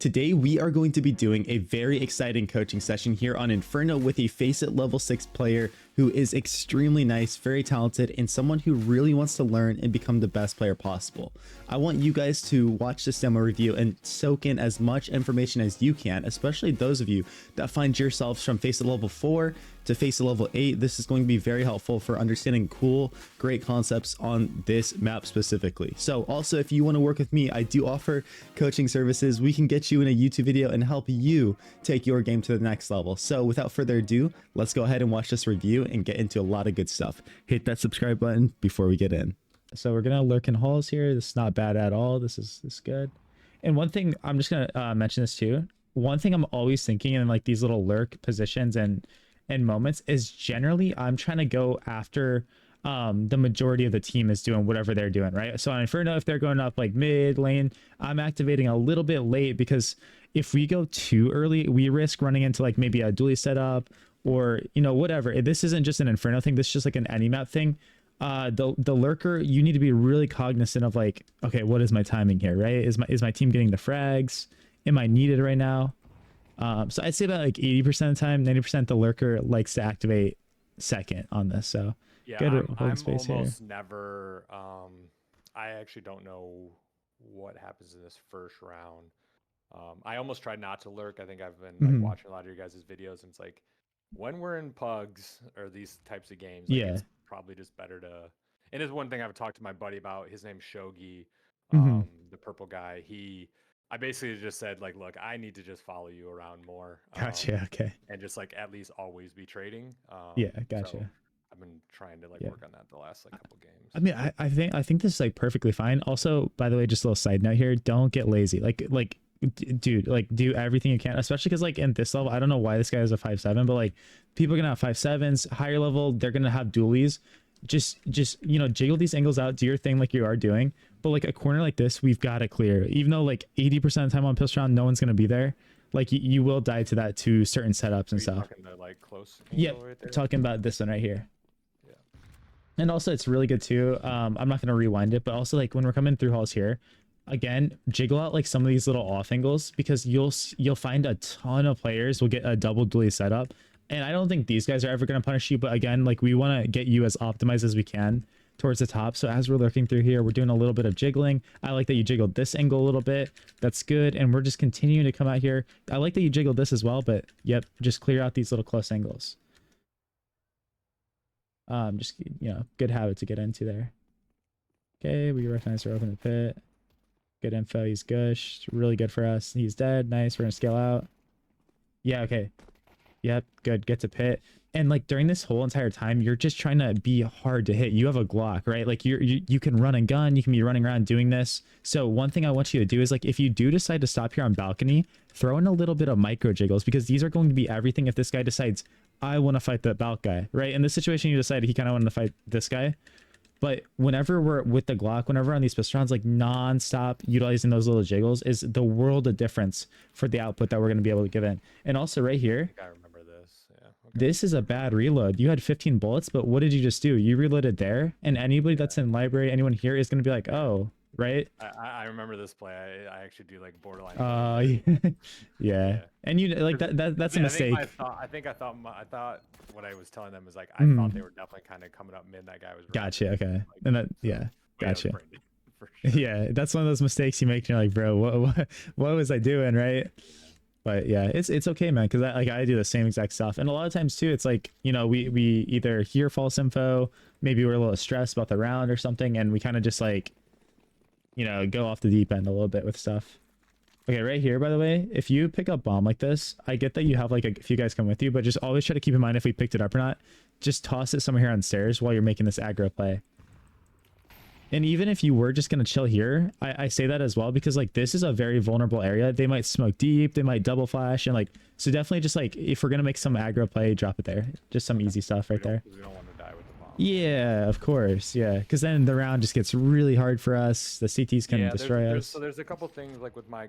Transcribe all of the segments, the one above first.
Today we are going to be doing a very exciting coaching session here on Inferno with a Faceit level 6 player who is extremely nice, very talented, and someone who really wants to learn and become the best player possible. I want you guys to watch this demo review and soak in as much information as you can, especially those of you that find yourselves from Faceit level 4 to Faceit level 8. This is going to be very helpful for understanding cool, great concepts on this map specifically. So also, if you want to work with me, I do offer coaching services. We can get you in a YouTube video and help you take your game to the next level. So without further ado, let's go ahead and watch this review and get into a lot of good stuff. Hit that subscribe button before we get in. So we're gonna lurk in halls here. This is not bad at all. This is good. And one thing I'm just gonna mention this too. One thing I'm always thinking in like these little lurk positions and moments is generally I'm trying to go after the majority of the team is doing whatever they're doing, right? So on Inferno, if they're going up like mid lane, I'm activating a little bit late, because if we go too early, we risk running into like maybe a dually setup or, you know, whatever. This isn't just an Inferno thing. This is just like an any map thing. The lurker, you need to be really cognizant of like, okay, what is my timing here, right? Is my team getting the frags? Am I needed right now? So I'd say about like 80% of the time, 90% the lurker likes to activate second on this. So yeah, good I'm space almost here. never. I actually don't know what happens in this first round. I almost tried not to lurk. I think I've been like watching a lot of your guys' videos, and it's like when we're in pugs or these types of games, like it's probably just better to. And it's one thing I've talked to my buddy about. His name's Shogi, the purple guy. I basically just said like, look, I need to just follow you around more. Gotcha. Okay. And just like at least always be trading. Yeah. Gotcha. So I've been trying to like work on that the last like couple games. I mean, I think this is like perfectly fine. Also, by the way, just a little side note here: don't get lazy. Dude, like do everything you can, especially because like in this level, I don't know why this guy is a 5'7", but like people are gonna have 5'7s, higher level, they're gonna have dualies. Just you know, jiggle these angles out, do your thing like you are doing. But like a corner like this, we've got to clear. Even though like 80% of the time on pistol round, no one's gonna be there. Like you will die to that to certain setups and stuff. Talking the, like close. Yeah, right there? talking about this one right here. Yeah. And also it's really good too. I'm not gonna rewind it, but also like when we're coming through halls here, again, jiggle out like some of these little off angles, because you'll find a ton of players will get a double dually setup. And I don't think these guys are ever going to punish you, but again, like we want to get you as optimized as we can towards the top. So as we're lurking through here, we're doing a little bit of jiggling. I like that you jiggled this angle a little bit. That's good. And we're just continuing to come out here. I like that you jiggled this as well, but yep, just clear out these little close angles. Just, you know, good habit to get into there. Okay, we recognize we're open the pit. Good info. He's gush. Really good for us. He's dead. Nice. We're gonna scale out. Yeah. Okay. Yep. Good. Get to pit. And like during this whole entire time, you're just trying to be hard to hit. You have a Glock, right? Like you can run and gun. You can be running around doing this. So one thing I want you to do is like, if you do decide to stop here on balcony, throw in a little bit of micro jiggles, because these are going to be everything. If this guy decides, I want to fight the balc guy, right? In this situation, you decided he kind of wanted to fight this guy. But whenever we're with the Glock, whenever on these pistol rounds, like non-stop utilizing those little jiggles is the world of difference for the output that we're going to be able to give in. And also right here, I remember this. Yeah. Okay. This is a bad reload. You had 15 bullets, but what did you just do? You reloaded there, and anybody that's in library, anyone here is going to be like, oh, right? I remember this play. I actually do like borderline. Yeah. And you like that's a mistake. I thought what I was telling them is like I thought they were definitely kind of coming up mid. That guy was. Gotcha. Okay. Like, and that gotcha. Sure. Yeah, that's one of those mistakes you make. And you're like, bro, what was I doing, right? But yeah, it's okay, man, because I do the same exact stuff. And a lot of times too, it's like, you know, we either hear false info, maybe we're a little stressed about the round or something, and we kind of just like, you know, go off the deep end a little bit with stuff. Okay, right here, by the way, if you pick up bomb like this, I get that you have like a few guys come with you, but just always try to keep in mind if we picked it up or not. Just toss it somewhere here on stairs while you're making this aggro play. And even if you were just going to chill here, I say that as well, because like this is a very vulnerable area. They might smoke deep, they might double flash, and like, so definitely just like, if we're going to make some aggro play, drop it there. Just some easy stuff right there. We don't want to die with the bomb. Yeah, of course. Yeah, because then the round just gets really hard for us. The CTs can destroy us. So there's a couple things like with my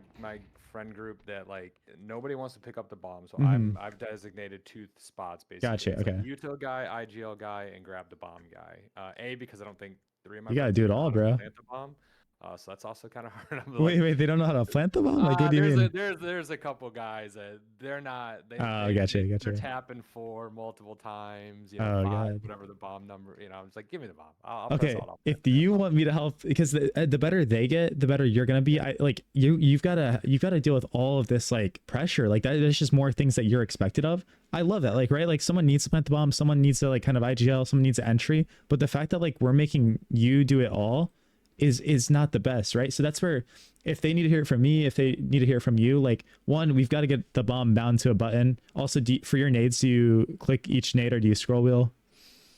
friend group that like nobody wants to pick up the bomb. So I've designated 2 spots basically. Gotcha. Okay. Like util guy, IGL guy, and grab the bomb guy. Because I don't think 3 of my you gotta do it all, bro. Plant the bomb. So that's also kind of hard. I'm like, Wait, they don't know how to plant the bomb? Like, what do you mean? there's a couple guys that they're not Oh, gotcha. they're tapping 4 multiple times, Oh, 5, God. whatever the bomb number. I'm just like, give me the bomb. I'll press Okay, all. if you want me to help, because the better they get, the better you're gonna be. Like you've gotta deal with all of this like pressure. Like there's just more things that you're expected of. I love that. Like, right, like someone needs to plant the bomb, someone needs to like kind of IGL, someone needs an entry. But the fact that like we're making you do it all is not the best, right? So that's where, if they need to hear it from me, if they need to hear it from you, like, one, we've got to get the bomb bound to a button. Also, for your nades, do you click each nade or do you scroll wheel?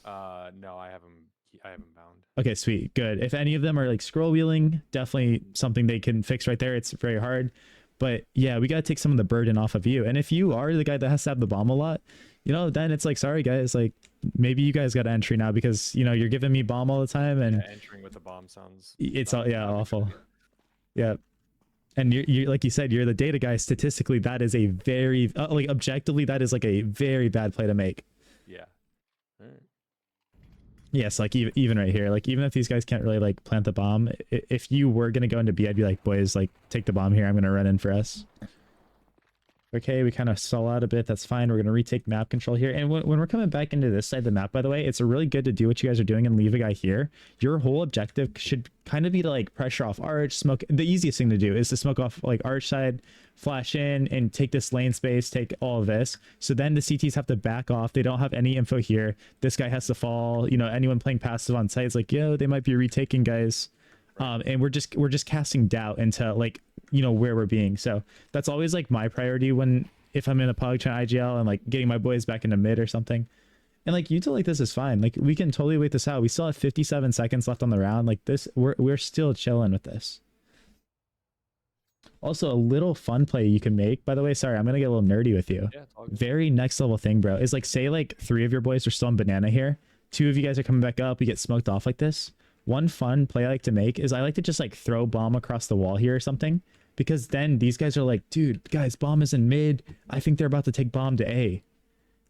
No, I haven't bound. Okay, sweet, good. If any of them are like scroll wheeling, definitely something they can fix right there. It's very hard, but yeah, we got to take some of the burden off of you. And if you are the guy that has to have the bomb a lot, then it's like, sorry guys, like maybe you guys got entry now, because you're giving me bomb all the time, and Yeah, entering with the bomb sounds awful. Yeah. And you like you said, you're the data guy. Statistically, that is a very like objectively, that is like a very bad play to make. Yeah. All right. Yes, like even right here, like even if these guys can't really like plant the bomb, if you were gonna go into B, I'd be like, boys, like take the bomb here. I'm gonna run in for S. Okay, we kind of stall out a bit. That's fine. We're going to retake map control here. And when we're coming back into this side of the map, by the way, it's really good to do what you guys are doing and leave a guy here. Your whole objective should kind of be to like pressure off arch, smoke. The easiest thing to do is to smoke off like arch side, flash in, and take this lane space, take all of this. So then the CTs have to back off. They don't have any info here. This guy has to fall. Anyone playing passive on site is like, yo, they might be retaking guys. And we're just casting doubt into like where we're being. So that's always like my priority if I'm in a pug trying IGL and like getting my boys back into mid or something. And like util like this is fine. Like we can totally wait this out. We still have 57 seconds left on the round. Like this, we're still chilling with this. Also, a little fun play you can make, by the way, sorry, I'm gonna get a little nerdy with you. Yeah, it's all good. Very next level thing, bro, is like, say like 3 of your boys are still on banana here, 2 of you guys are coming back up, we get smoked off like this. One fun play I like to make is I like to just like throw bomb across the wall here or something, because then these guys are like, dude, guys, bomb is in mid, I think they're about to take bomb to A.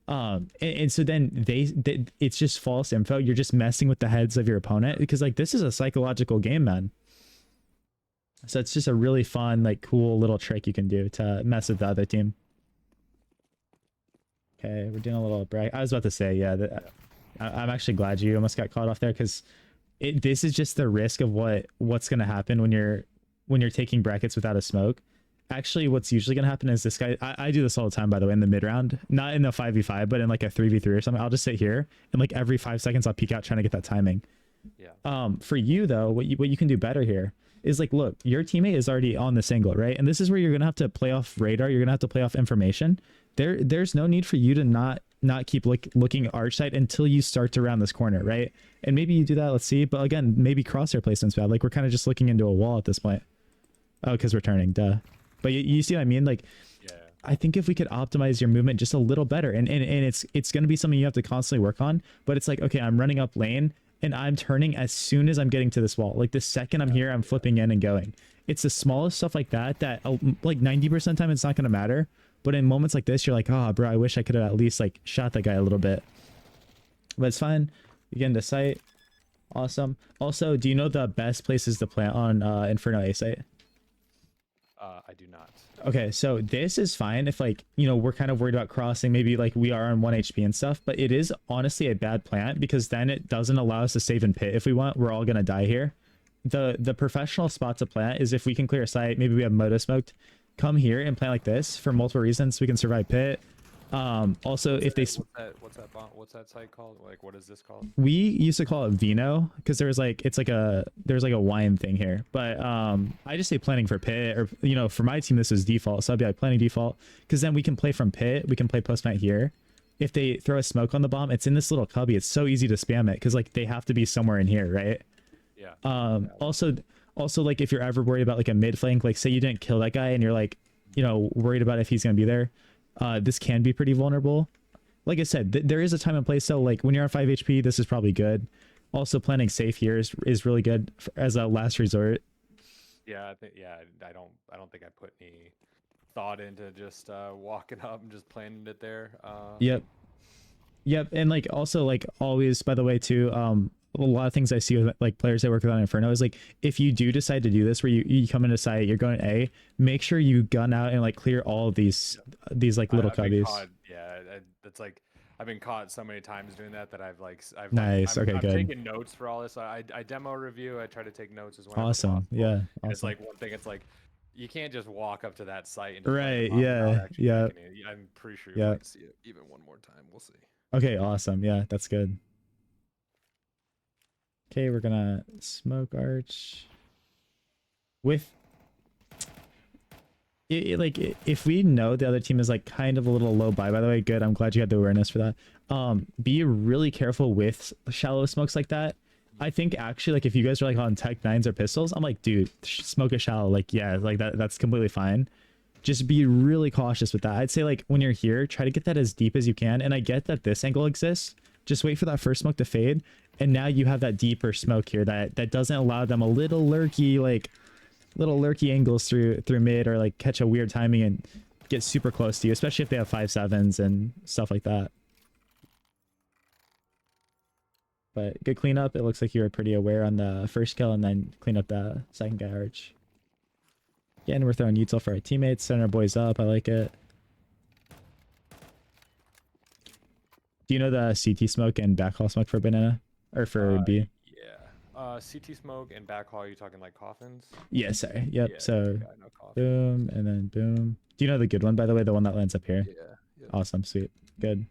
And so then it's just false info. You're just messing with the heads of your opponent, because like this is a psychological game, man. So it's just a really fun, like cool little trick you can do to mess with the other team. Okay, we're doing a little brag. I was about to say, yeah, I'm actually glad you almost got caught off there, because this is just the risk of what's going to happen when you're taking brackets without a smoke. Actually, what's usually going to happen is this guy, I do this all the time, by the way, in the mid round, not in the 5v5, but in like a 3v3 or something. I'll just sit here and like every 5 seconds I'll peek out trying to get that timing. Yeah. For you though, what you can do better here is like, look, your teammate is already on this angle, right? And this is where you're going to have to play off radar. You're going to have to play off information. There's no need for you to not keep looking arch side until you start to round this corner, right? And maybe you do that, let's see. But again, maybe crosshair placement's bad. Like we're kind of just looking into a wall at this point. Oh, because we're turning, duh. But you see what I mean? Like, yeah. I think if we could optimize your movement just a little better, and it's going to be something you have to constantly work on, but it's like, okay, I'm running up lane and I'm turning as soon as I'm getting to this wall. Like the second I'm here, I'm flipping in and going. It's the smallest stuff like that like 90% of the time it's not going to matter. But in moments like this, you're like, oh, bro, I wish I could have at least like shot that guy a little bit. But it's fine. You get into site. Awesome. Also, do you know the best places to plant on Inferno A site? I do not. Okay, so this is fine if like, we're kind of worried about crossing, maybe like we are on 1 HP and stuff, but it is honestly a bad plant, because then it doesn't allow us to save in pit if we want. We're all going to die here. The professional spot to plant is if we can clear a site, maybe we have moto smoked, come here and plant like this for multiple reasons. We can survive pit. Also, if they what's that site called? Like, what is this called? We used to call it Vino, because there's like a wine thing here, but I just say planning for pit, or for my team this is default, so I'd be like planning default, because then we can play from pit, we can play post night here. If they throw a smoke on the bomb, it's in this little cubby. It's so easy to spam it, because like they have to be somewhere in here, right? Yeah. Also like if you're ever worried about like a mid flank, like say you didn't kill that guy and you're like worried about if he's gonna be there, this can be pretty vulnerable. Like I said, there is a time and place, so like when you're on 5 HP, this is probably good. Also, planning safe here is really good as a last resort. Yeah, I don't think I put any thought into just walking up and just planning it there. Yep, and like also like always, by the way, too, a lot of things I see with like players that work with on Inferno is like, if you do decide to do this where you come into site, you're going A, make sure you gun out and like clear all of these like little cubbies. Yeah, that's like I've been caught so many times doing that Nice. Okay, I'm good. taking notes for all this. I demo review. I try to take notes as whenever Awesome. possible. Yeah. And it's Awesome. like one thing. It's like you can't just walk up to that site and just Right. pop without Yeah. actually Yeah. making it. I'm pretty sure you're Yeah. going to see it even one more time. We'll see. Okay. Awesome. Yeah, that's good. Okay, we're gonna smoke arch with like if we know the other team is like kind of a little low by the way, good. I'm glad you had the awareness for that. Be really careful with shallow smokes like that. I think actually like if you guys are like on tech 9s or pistols, I'm like, dude, smoke a shallow. Like, yeah, like that's completely fine. Just be really cautious with that. I'd say like when you're here, try to get that as deep as you can. And I get that this angle exists. Just wait for that first smoke to fade. And now you have that deeper smoke here that doesn't allow them a little lurky angles through mid or like catch a weird timing and get super close to you, especially if they have 5.7s and stuff like that. But good cleanup. It looks like you were pretty aware on the first kill and then clean up the second guy arch. Again, we're throwing util for our teammates, setting our boys up. I like it. Do you know the CT smoke and backhaul smoke for banana? Or for B? Yeah. CT smoke and backhaul, you talking like coffins? Yeah, sorry. Yep. Yeah, so yeah, no coffins. boom and then boom. Do you know the good one, by the way? The one that lands up here? Yeah. Yeah. Awesome. Sweet. Good.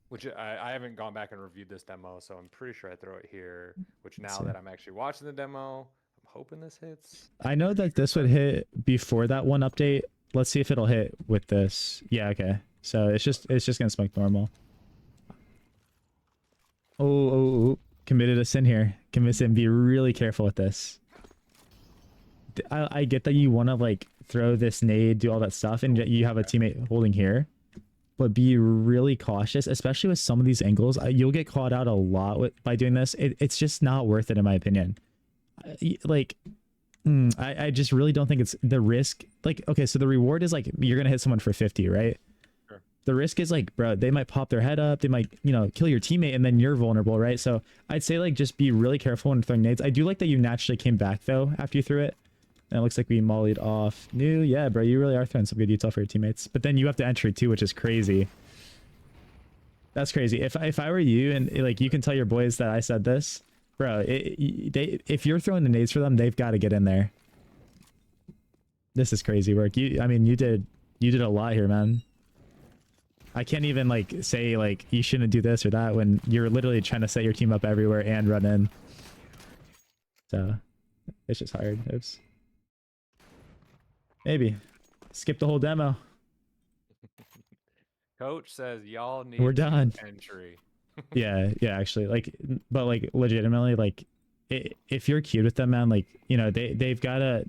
Which I haven't gone back and reviewed this demo, so I'm pretty sure I throw it here. Which now that I'm actually watching the demo, I'm hoping this hits. I know that this would hit before that one update. Let's see if it'll hit with this. Yeah, okay. So it's just gonna smoke normal. Oh, committed a sin here. Commit sin. Be really careful with this. I get that you want to like throw this nade, do all that stuff, and you have a teammate holding here. But be really cautious, especially with some of these angles. You'll get caught out a lot by doing this. It's just not worth it, in my opinion. I just really don't think it's the risk. Like, okay, so the reward is like you're gonna hit someone for 50, right? Sure. The risk is like, bro, they might pop their head up, they might, kill your teammate, and then you're vulnerable, right? So I'd say like just be really careful when throwing nades. I do like that you naturally came back though after you threw it. And it looks like we mollied off. Yeah, bro, you really are throwing some good util for your teammates. But then you have to entry too, which is crazy. That's crazy. If I were you and like you can tell your boys that I said this, bro, if you're throwing the nades for them, they've got to get in there. This is crazy work. You did a lot here, man. I can't even like say like you shouldn't do this or that when you're literally trying to set your team up everywhere and run in. So it's just hard. Oops. Maybe skip the whole demo. Coach says y'all need We're done. Entry. yeah, actually, like, but like legitimately, like, if you're queued with them, man, like, they've gotta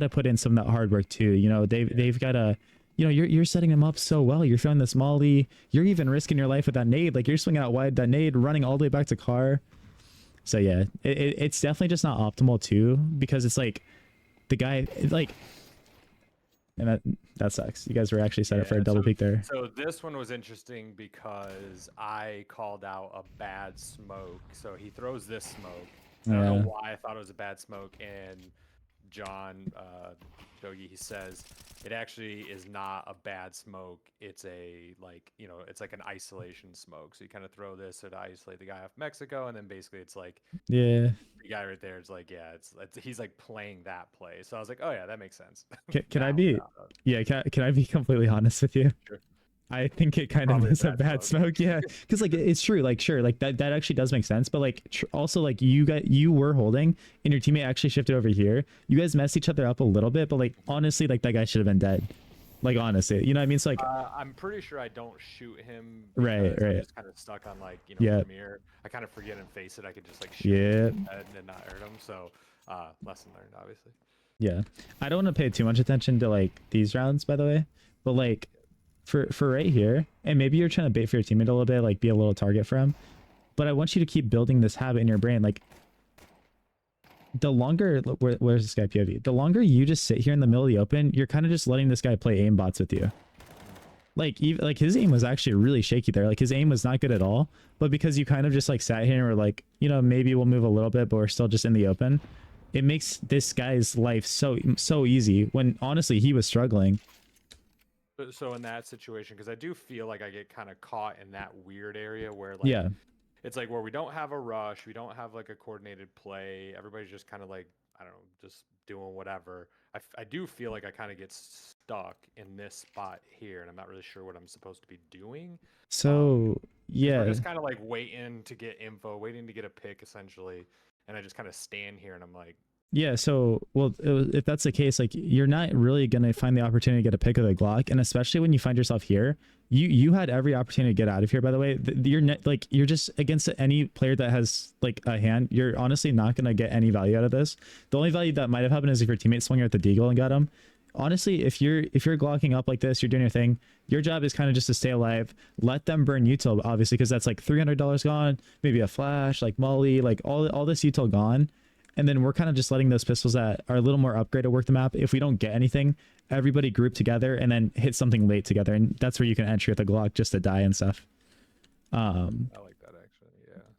put in some of that hard work too. They've gotta, you're setting them up so well. You're throwing this molly. You're even risking your life with that nade. Like you're swinging out wide, that nade running all the way back to car. So yeah, it's definitely just not optimal too, because it's like the guy like. And that sucks. You guys were actually set up for a double peek there. So this one was interesting because I called out a bad smoke. So he throws this smoke. I don't know why I thought it was a bad smoke. And John Jogi, he says it actually is not a bad smoke. It's it's like an isolation smoke. So you kind of throw this to isolate the guy off Mexico, and then basically it's like the guy right there is like he's like playing that play. So I was like, oh yeah, that makes sense. Can I be can I be completely honest with you? Sure. I think it kind of is a bad smoke. Yeah, because like it's true. Like sure, like that actually does make sense. But like also like you were holding and your teammate actually shifted over here. You guys messed each other up a little bit, but like honestly, like that guy should have been dead. Like honestly, you know what I mean? So like I'm pretty sure I don't shoot him. Right. I'm just kind of stuck on like Premiere. I kind of forget and face it. I could just like shoot him and not hurt him. So lesson learned, obviously. Yeah, I don't want to pay too much attention to like these rounds, by the way, but like. For right here, and maybe you're trying to bait for your teammate a little bit, like be a little target for him, but I want you to keep building this habit in your brain. Like the longer, where's this guy POV? The longer you just sit here in the middle of the open, you're kind of just letting this guy play aimbots with you. like even like his aim was actually really shaky there. Like his aim was not good at all, but because you kind of just like sat here and were like, you know, maybe we'll move a little bit, but we're still just in the open. It makes this guy's life so easy when honestly he was struggling. So in that situation, because I do feel like I get kind of caught in that weird area where like Yeah. it's like where we don't have a rush, we don't have like a coordinated play, everybody's just kind of like, I don't know, just doing whatever. I do feel like I kind of get stuck in this spot here, and I'm not really sure what I'm supposed to be doing. So 'Cause yeah. we're just kind of like waiting to get info, waiting to get a pick essentially, and I just kind of stand here and I'm like, Yeah, so well, if that's the case, like you're not really gonna find the opportunity to get a pick of the Glock, and especially when you find yourself here, you had every opportunity to get out of here. By the way, like you're just against any player that has like a hand. You're honestly not gonna get any value out of this. The only value that might have happened is if your teammate swung at the deagle and got him. Honestly, if you're glocking up like this, you're doing your thing. Your job is kind of just to stay alive. Let them burn util, obviously, because that's like $300 gone, maybe a flash, like molly, like all this util gone. And then we're kind of just letting those pistols that are a little more upgraded work the map. If we don't get anything, everybody group together and then hit something late together. And that's where you can enter with the Glock just to die and stuff. I like that actually.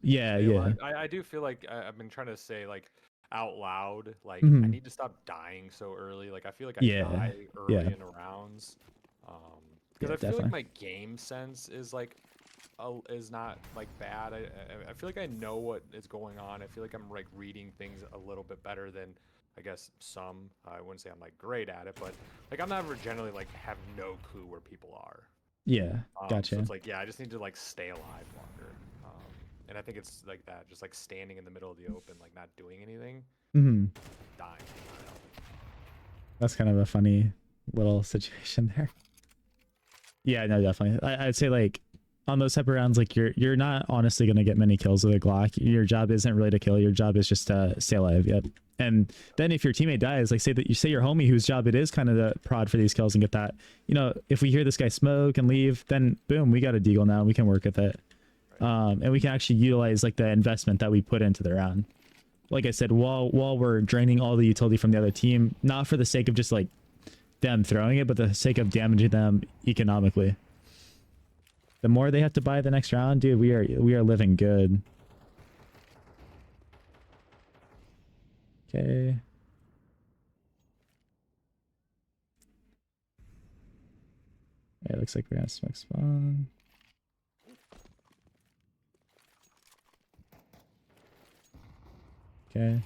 Yeah. Yeah. I do feel like I've been trying to say like out loud, like I need to stop dying so early. Like I feel like I die early in the rounds. Because I feel like my game sense is like is not like bad. I feel like I know what is going on. I feel like I'm like reading things a little bit better than I guess some. I wouldn't say I'm like great at it, but like I'm never generally like have no clue where people are. Yeah, gotcha. So it's like I just need to like stay alive longer. And I think it's like that, just like standing in the middle of the open, like not doing anything, dying. That's kind of a funny little situation there. Yeah, no, definitely. I'd say like on those type of rounds, like you're not honestly going to get many kills with a Glock. Your job isn't really to kill. Your job is just to stay alive. Yep. And then if your teammate dies, like say your homie whose job it is kind of to prod for these kills and get that, you know, if we hear this guy smoke and leave, then boom, we got a deagle now. We can work with it. And we can actually utilize like the investment that we put into the round. Like I said, while we're draining all the utility from the other team, not for the sake of just like them throwing it, but the sake of damaging them economically. The more they have to buy the next round, dude, we are living good. Okay. It looks like we're gonna smoke spawn. Okay.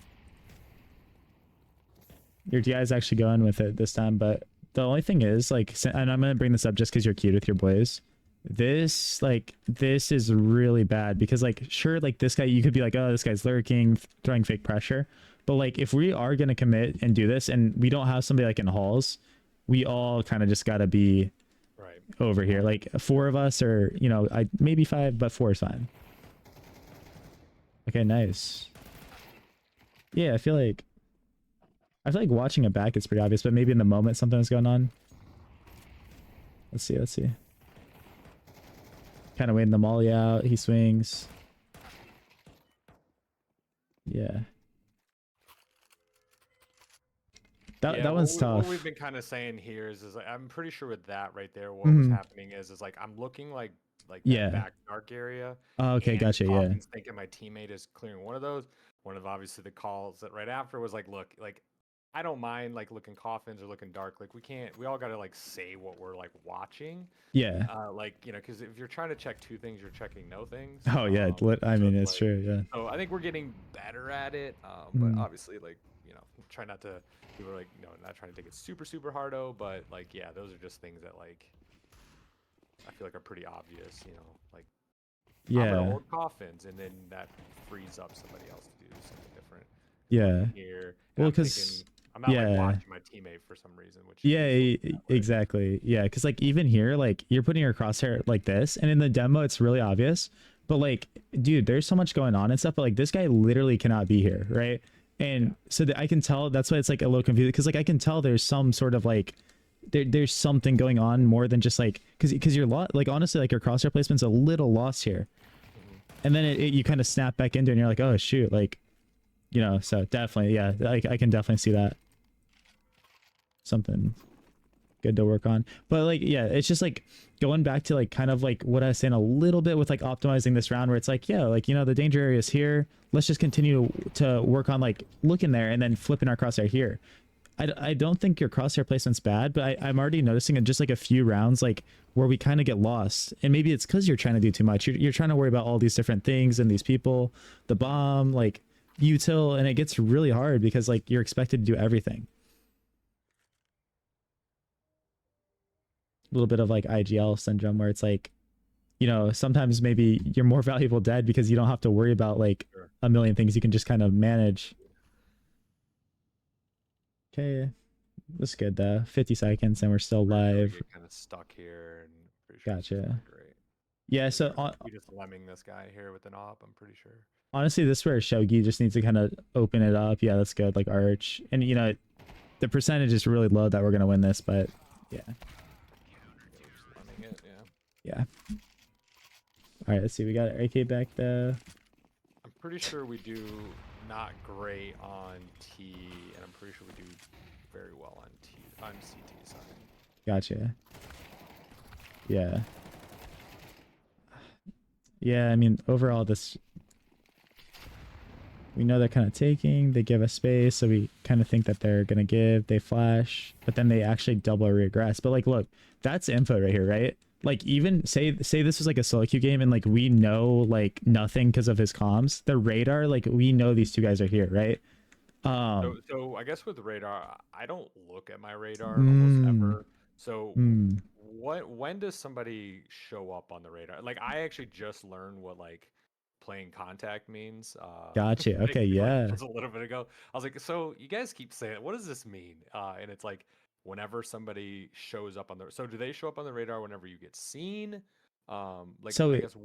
Your DI is actually going with it this time, but the only thing is, like, and I'm gonna bring this up just because you're cute with your boys. This is really bad because, like, sure, like this guy, you could be like, oh, this guy's lurking, throwing fake pressure, but like if we are gonna commit and do this, and we don't have somebody like in halls, we all kind of just gotta be over here. Like 4 of us, or you know, maybe 5, but 4 is fine. Okay, nice. Yeah, I feel like watching it back, it's pretty obvious, but maybe in the moment something was going on. Let's see. Kind of waiting the molly out. He swings. Yeah. That one's tough. What we've been kind of saying here is like, I'm pretty sure with that right there, what was happening is like I'm looking like that back dark area. Oh, okay, gotcha. Yeah. Thinking my teammate is clearing one of those. One of obviously the calls that right after was like, look, like I don't mind like looking coffins or looking dark. Like we all got to like say what we're like watching. Yeah. Like, you know, because if you're trying to check 2 things, you're checking no things. Oh yeah. I mean, it's like, true. Yeah. So I think we're getting better at it. But obviously, like, you know, try not to. People are like, you know, not trying to take it super hardo, but like, yeah, those are just things that like I feel like are pretty obvious. You know, like I'm gonna hold coffins, and then that frees up somebody else to do something different. Yeah. Here, well, because I'm not like watching my teammate for some reason, which exactly. Yeah, because like even here, like you're putting your crosshair like this, and in the demo it's really obvious, but like, dude, there's so much going on and stuff, but like this guy literally cannot be here, right? And so that I can tell, that's why it's like a little confusing, because like I can tell there's some sort of like there's something going on more than just like because you're like honestly like your crosshair placement's a little lost here, and then you kind of snap back into it and you're like, oh shoot, like, you know. So definitely, yeah, I can definitely see that something. good to work on. But like, yeah, it's just like going back to like kind of like what I was saying a little bit with like optimizing this round, where it's like, yeah, like, you know, the danger area is here. Let's just continue to work on like looking there and then flipping our crosshair here. I don't think your crosshair placement's bad, but I'm already noticing in just like a few rounds, like where we kind of get lost. And maybe it's because you're trying to do too much. You're trying to worry about all these different things and these people, the bomb, like util, and it gets really hard because like you're expected to do everything. A little bit of like IGL syndrome where it's like, you know, sometimes maybe you're more valuable dead because you don't have to worry about like a million things. You can just kind of manage. Okay, that's good though. 50 seconds and we're still live. Get kind of stuck here. And pretty sure gotcha. Great. Yeah, so we just lemming this guy here with an op, I'm pretty sure. Honestly, this is where Shogi just needs to kind of open it up. Yeah, that's good. Like Arch. And you know, the percentage is really low that we're gonna win this, but yeah. Yeah. All right, let's see. We got AK back though. I'm pretty sure we do not great on T, and I'm pretty sure we do very well on CT side. Gotcha. Yeah. Yeah, I mean, overall, this, we know they're kind of taking, they give us space, so we kind of think that they're going to give, they flash, but then they actually double regress. But like, look, that's info right here, right? Like, even say this was like a solo queue game and like we know like nothing because of his comms, the radar, like we know these two guys are here, right? So I guess with the radar, I don't look at my radar almost ever. So when does somebody show up on the radar? Like, I actually just learned what like playing contact means. Gotcha. Okay, yeah. Just a little bit ago, I was like, so you guys keep saying, what does this mean? And it's like, whenever somebody shows up on the, so do they show up on the radar whenever you get seen? Like, so I guess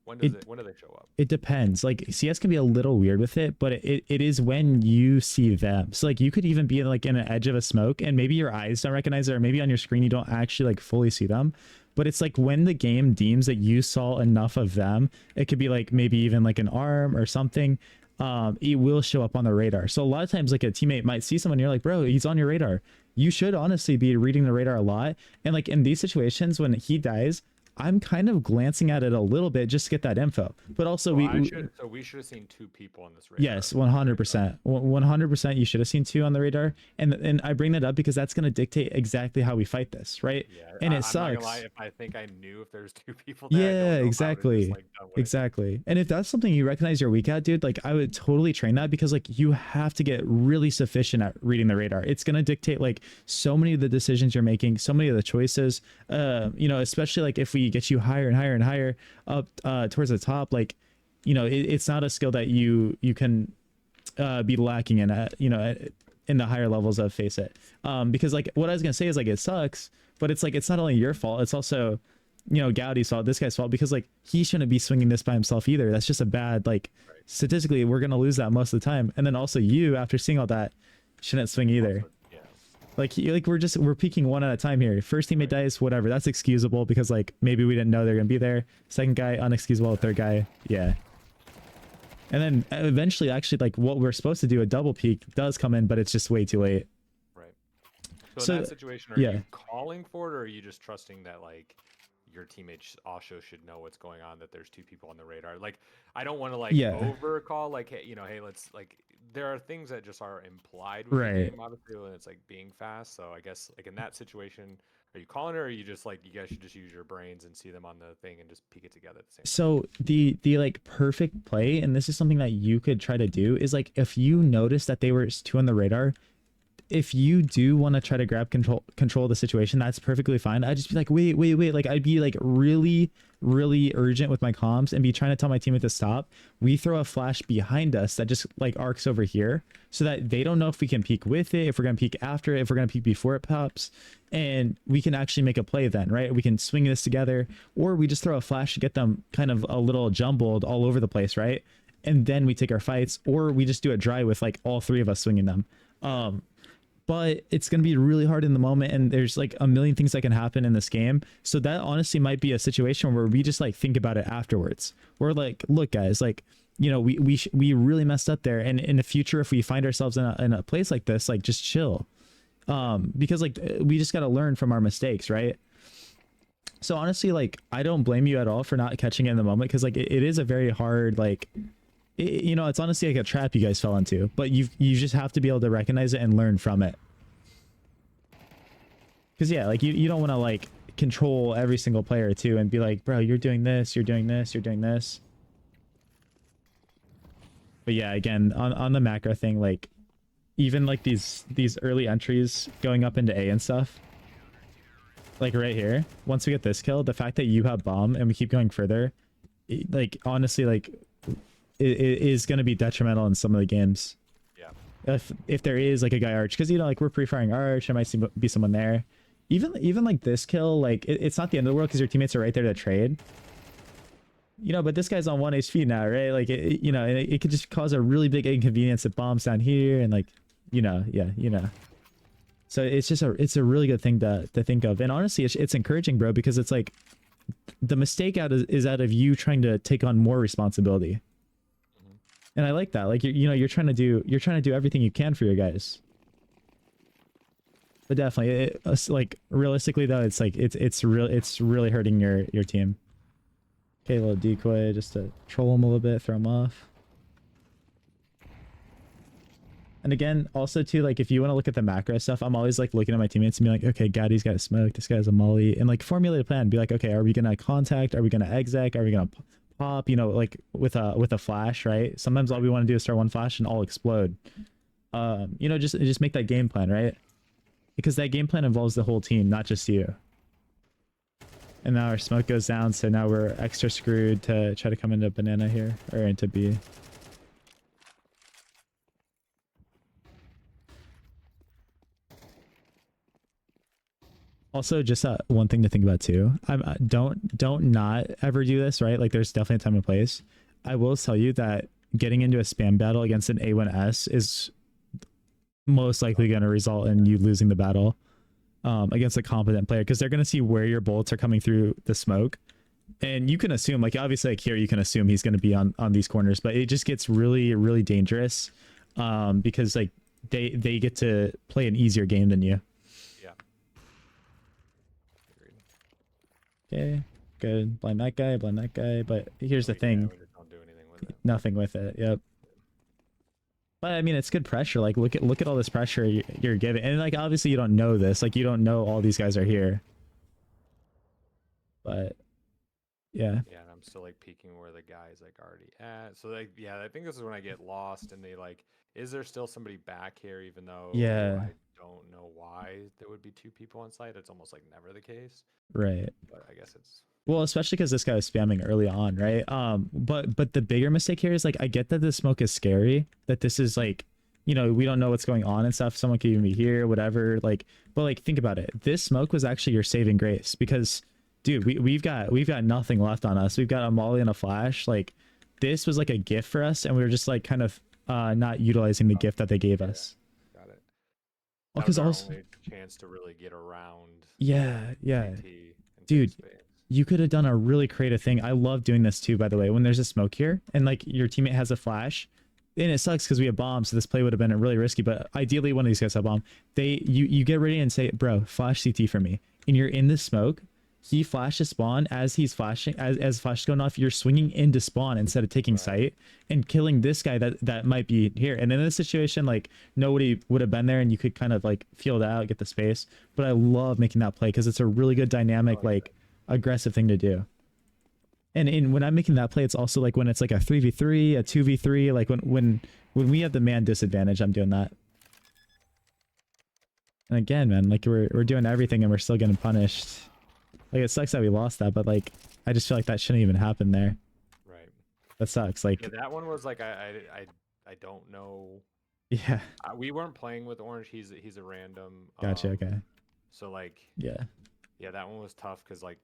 when do they show up? It depends. Like CS can be a little weird with it, but it is when you see them. So like you could even be like in an edge of a smoke and maybe your eyes don't recognize it, or maybe on your screen you don't actually like fully see them. But it's like when the game deems that you saw enough of them, it could be like maybe even like an arm or something. It will show up on the radar. So a lot of times like a teammate might see someone, you're like, bro, he's on your radar. You should honestly be reading the radar a lot. And like in these situations when he dies, I'm kind of glancing at it a little bit just to get that info. But also we should have seen two people on this radar. Yes, 100%. 100% you should have seen two on the radar. And I bring that up because that's going to dictate exactly how we fight this, right? Yeah, and it I'm sucks. Not gonna lie, if I think I knew if there's two people there, yeah, exactly. Exactly. And if that's something you recognize you're weak at, dude, like I would totally train that, because like you have to get really sufficient at reading the radar. It's going to dictate like so many of the decisions you're making, so many of the choices, you know, especially like if we get you higher and higher and higher up towards the top, like, you know, it's not a skill that you can be lacking in, you know, in the higher levels of Face It. Because like what I was gonna say is like it sucks, but it's like it's not only your fault, it's also, you know, Gaudy's fault, this guy's fault, because like he shouldn't be swinging this by himself either. That's just a bad, like, statistically we're gonna lose that most of the time. And then also you, after seeing all that, shouldn't swing either. Like we're peeking one at a time here. First teammate dies, whatever, that's excusable because like maybe we didn't know they're gonna be there. Second guy, unexcusable. Third guy, yeah. And then eventually, actually, like what we're supposed to do, a double peek does come in, but it's just way too late. Right. So in that situation, are you calling for it, or are you just trusting that like your teammates also should know what's going on, that there's two people on the radar? Like, I don't want to like over call, like, hey, you know, hey, let's like, there are things that just are implied with the game, obviously, when it's like being fast. So I guess like in that situation, are you calling it, or are you just like, you guys should just use your brains and see them on the thing and just peek it together at the same time? So the like perfect play, and this is something that you could try to do, is like if you notice that they were two on the radar, if you do want to try to grab control of the situation, that's perfectly fine. I'd just be like, wait. Like I'd be like really urgent with my comms and be trying to tell my teammate to stop. We throw a flash behind us that just like arcs over here so that they don't know if we can peek with it, if we're going to peek after it, if we're going to peek before it pops, and we can actually make a play then, right? We can swing this together, or we just throw a flash to get them kind of a little jumbled all over the place, right? And then we take our fights, or we just do it dry with like all three of us swinging them. But it's going to be really hard in the moment, and there's like a million things that can happen in this game. So that honestly might be a situation where we just like think about it afterwards. We're like, look guys, like, you know, we really messed up there, and in the future, if we find ourselves in a place like this, like just chill. Because like we just got to learn from our mistakes, right? So honestly, like I don't blame you at all for not catching it in the moment, because like it is a very hard, like you know, it's honestly like a trap you guys fell into, but you just have to be able to recognize it and learn from it. Because yeah, like you don't want to like control every single player too and be like, bro, you're doing this, you're doing this, you're doing this. But yeah, again, on the macro thing, like even like these early entries going up into A and stuff, like right here, once we get this kill, the fact that you have bomb and we keep going further, like honestly, like it is going to be detrimental in some of the games. Yeah. If there is like a guy arch, because you know, like we're pre-firing arch, there might be someone there. Even like this kill, like it's not the end of the world because your teammates are right there to trade. You know, but this guy's on 1 HP now, right? Like you know, it could just cause a really big inconvenience if bombs down here and like, you know, yeah, you know. So it's just it's a really good thing to think of. And honestly, it's encouraging, bro, because it's like the mistake is out of you trying to take on more responsibility. And I like that. Like you know, you're trying to do everything you can for your guys. But definitely, like realistically though, it's like it's really hurting your team. Okay, a little decoy just to troll him a little bit, throw him off. And again, also too, like if you want to look at the macro stuff, I'm always like looking at my teammates and be like, okay, Gaddy's got a smoke, this guy's a molly, and like formulate a plan. Be like, okay, are we gonna contact? Are we gonna exec? Are we gonna pop? You know, like with a flash, right? Sometimes all we want to do is start one flash and all explode. You know, just make that game plan, right? Because that game plan involves the whole team, not just you. And now our smoke goes down, so now we're extra screwed to try to come into banana here, or into B. Also, just one thing to think about too. Don't not ever do this, right? Like there's definitely a time and place. I will tell you that getting into a spam battle against an A1S is most likely going to result in you losing the battle against a competent player, because they're going to see where your bullets are coming through the smoke. And you can assume, like obviously like here you can assume he's going to be on these corners, but it just gets really, really dangerous because like they get to play an easier game than you. Yeah. Okay, good. Blind that guy. But here's the thing. We just don't do anything with it. Nothing with it. Yep. But I mean, it's good pressure. Like, look at all this pressure you're giving, and like obviously you don't know this. Like, you don't know all these guys are here. But yeah. Yeah, and I'm still like peeking where the guy's like already at. So like, yeah, I think this is when I get lost, and they like, is there still somebody back here? Even though I don't know why there would be two people on site. It's almost like never the case. Right. But I guess it's. Well, especially because this guy was spamming early on, right? But the bigger mistake here is like, I get that the smoke is scary, that this is like, you know, we don't know what's going on and stuff. Someone could even be here, whatever. Like, but like, think about it. This smoke was actually your saving grace, because, dude, we've got nothing left on us. We've got a molly and a flash. Like, this was like a gift for us, and we were just like kind of not utilizing the gift that they gave us. Got it. Well, because also only chance to really get around. Yeah. Dude. You could have done a really creative thing. I love doing this too, by the way, when there's a smoke here and like your teammate has a flash, and it sucks because we have bombs, so this play would have been really risky, but ideally one of these guys have bomb. You get ready and say, bro, flash CT for me. And you're in the smoke. He flashes spawn as he's flashing, as flash is going off, you're swinging into spawn instead of taking sight and killing this guy that might be here. And in this situation, like nobody would have been there and you could kind of like feel that out, get the space. But I love making that play because it's a really good dynamic, like aggressive thing to do. And when I'm making that play, it's also like when it's like a 3v3, a 2v3, like when we have the man disadvantage, I'm doing that. And again, man, like we're doing everything and we're still getting punished. Like, it sucks that we lost that, but like I just feel like that shouldn't even happen there. Right. That sucks. Like, yeah, that one was like I don't know. Yeah. We weren't playing with Orange. He's a random. Gotcha. Okay. So like. Yeah, that one was tough because like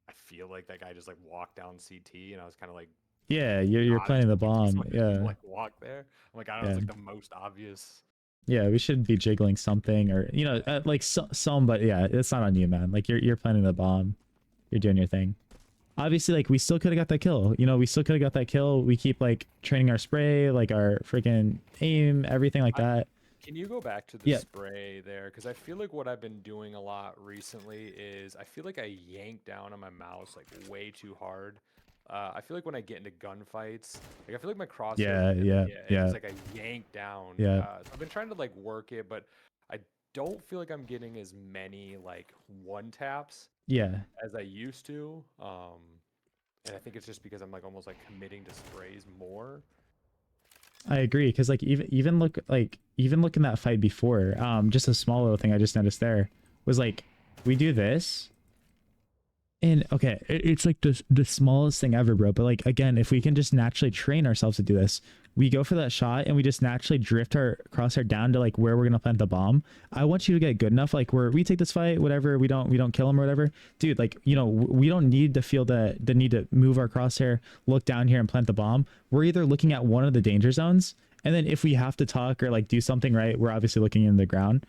I feel like that guy just like walked down CT, and I was kind of like. Yeah, you're planting the bomb. Yeah. Like walk there. I'm like, I don't know. It's like the most obvious. Yeah, we should be jiggling something, or you know, like some, but yeah, it's not on you, man. Like you're planting the bomb, you're doing your thing. Obviously, like we still could have got that kill. You know, we still could have got that kill. We keep like training our spray, like our freaking aim, everything like that. Can you go back to the Yeah. spray there? Because I feel like what I've been doing a lot recently is I feel like I yank down on my mouse like way too hard. I feel like when I get into gunfights, like I feel like my crosshairs, Yeah, yeah, it's yeah, like I yank down. yeah, So I've been trying to like work it, but I don't feel like I'm getting as many like one taps yeah. as I used to. And I think it's just because I'm like almost like committing to sprays more. I agree, because like even look in that fight before, just a small little thing I just noticed there was like we do this. And okay, it's like the smallest thing ever, bro. But like again, if we can just naturally train ourselves to do this, we go for that shot and we just naturally drift our crosshair down to like where we're gonna plant the bomb. I want you to get good enough, like where we take this fight, whatever, we don't kill him or whatever, dude. Like we don't need to feel the need to move our crosshair, look down here and plant the bomb. We're either looking at one of the danger zones, and then if we have to talk or like do something right, we're obviously looking in the ground.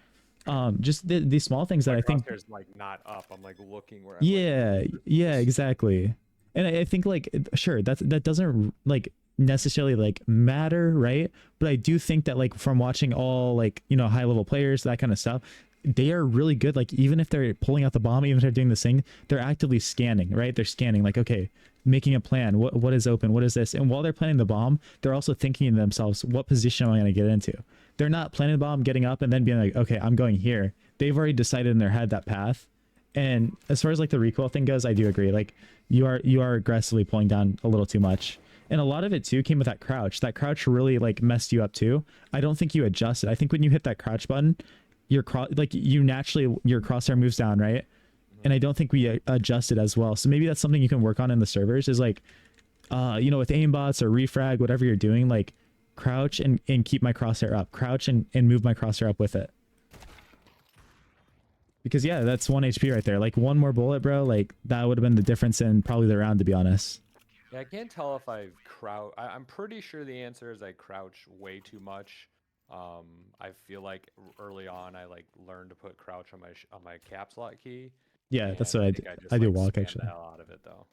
Just these small things that My I think. crosshair's like not up. I'm like looking where I'm like Yeah, yeah, exactly. And I think like sure that doesn't like necessarily like matter, right? But I do think that like from watching all like high level players, that kind of stuff, they are really good. Like even if they're pulling out the bomb, even if they're doing this thing, they're actively scanning, right? They're scanning like, okay, making a plan. What is open? What is this? And while they're planning the bomb, they're also thinking to themselves, what position am I going to get into? They're not planning the bomb, getting up, and then being like, okay, I'm going here. They've already decided in their head that path. And as far as like the recoil thing goes, I do agree. Like you are aggressively pulling down a little too much. And a lot of it too came with that crouch. That crouch really like messed you up too. I don't think you adjusted. I think when you hit that crouch button, like you naturally your crosshair moves down, right? And I don't think we adjusted as well. So maybe that's something you can work on in the servers is like with aimbots or refrag, whatever you're doing, like crouch and keep my crosshair up. Crouch and move my crosshair up with it. Because yeah, that's 1 HP right there. Like one more bullet, bro. Like that would have been the difference in probably the round, to be honest. Yeah, I can't tell if I've crouch. I'm pretty sure the answer is I crouch way too much. I feel like early on I like learned to put crouch on my caps lock key. Yeah, that's what I do. think just, I do like, walk spammed actually. the hell out of it though.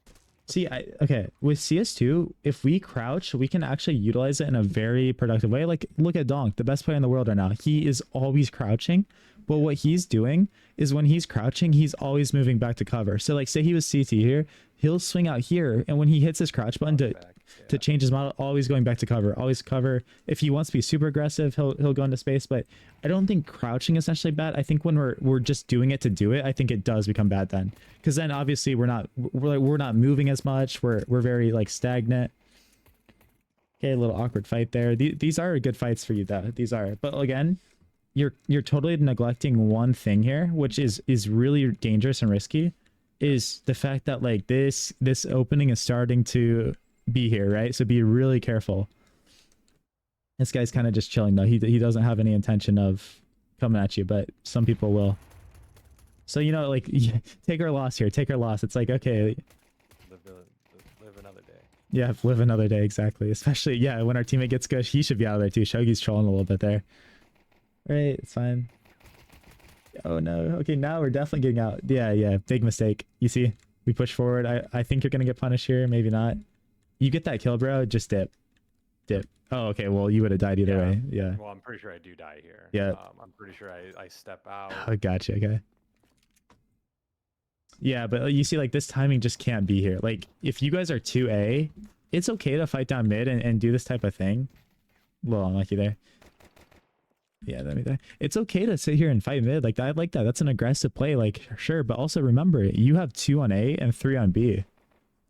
See, okay, with CS2, if we crouch, we can actually utilize it in a very productive way. Like, look at Donk, the best player in the world right now. He is always crouching, but what he's doing is when he's crouching, he's always moving back to cover. So, like, say he was CT here, he'll swing out here, and when he hits his crouch button to change his model, always going back to cover, always cover. If he wants to be super aggressive, he'll go into space. But I don't think crouching is necessarily bad. I think when we're just doing it to do it, I think it does become bad then, because then obviously we're not moving as much. We're very like stagnant. Okay, a little awkward fight there. These are good fights for you though. These are, but again, you're totally neglecting one thing here, which is really dangerous and risky, is the fact that like this opening is starting to be here, right? So be really careful. This guy's kind of just chilling though. He doesn't have any intention of coming at you, but some people will. So like take our loss here. Take our loss. It's like, okay, Live another day. yeah, live another day, exactly. Especially yeah, when our teammate gets good, he should be out of there too. Shogi's trolling a little bit there. Right, it's fine. Oh no. Okay, now we're definitely getting out. Yeah, big mistake. You see, we push forward. I think you're gonna get punished here. Maybe not. You get that kill, bro. Just dip. Oh, okay. Well, you would have died either way. Yeah. Well, I'm pretty sure I do die here. Yeah. I'm pretty sure I step out. Oh, gotcha. Okay. Yeah, but you see, like this timing just can't be here. Like if you guys are 2A, it's okay to fight down mid and do this type of thing. A little unlucky there. Yeah, let me die. It's okay to sit here and fight mid. Like I like that. That's an aggressive play. Like sure, but also remember, you have 2 on A and 3 on B.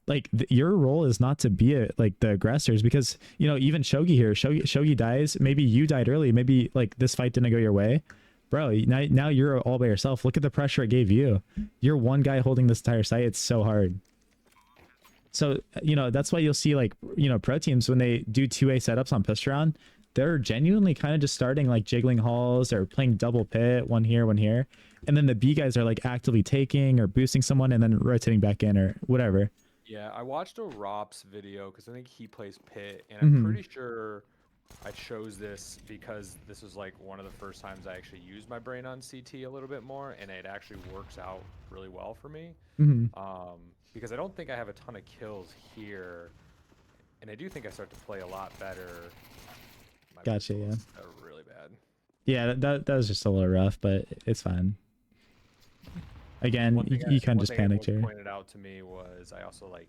Like your role is not to be like the aggressors, because even Shogi here, Shogi dies. Maybe you died early. Maybe like this fight didn't go your way, bro. Now you're all by yourself. Look at the pressure it gave you. You're one guy holding this entire site. It's so hard. So that's why you'll see like pro teams when they do 2A setups on push round, they're genuinely kind of just starting like jiggling halls or playing double pit, one here, and then the B guys are like actively taking or boosting someone and then rotating back in or whatever. Yeah, I watched a Rops video because I think he plays Pit, and I'm pretty sure I chose this because this was like one of the first times I actually used my brain on CT a little bit more, and it actually works out really well for me. Because I don't think I have a ton of kills here, and I do think I start to play a lot better. Gotcha, yeah. Really bad. Yeah, that was just a little rough, but it's fine. Again, you kind of just panicked here. Pointed out to me was I also like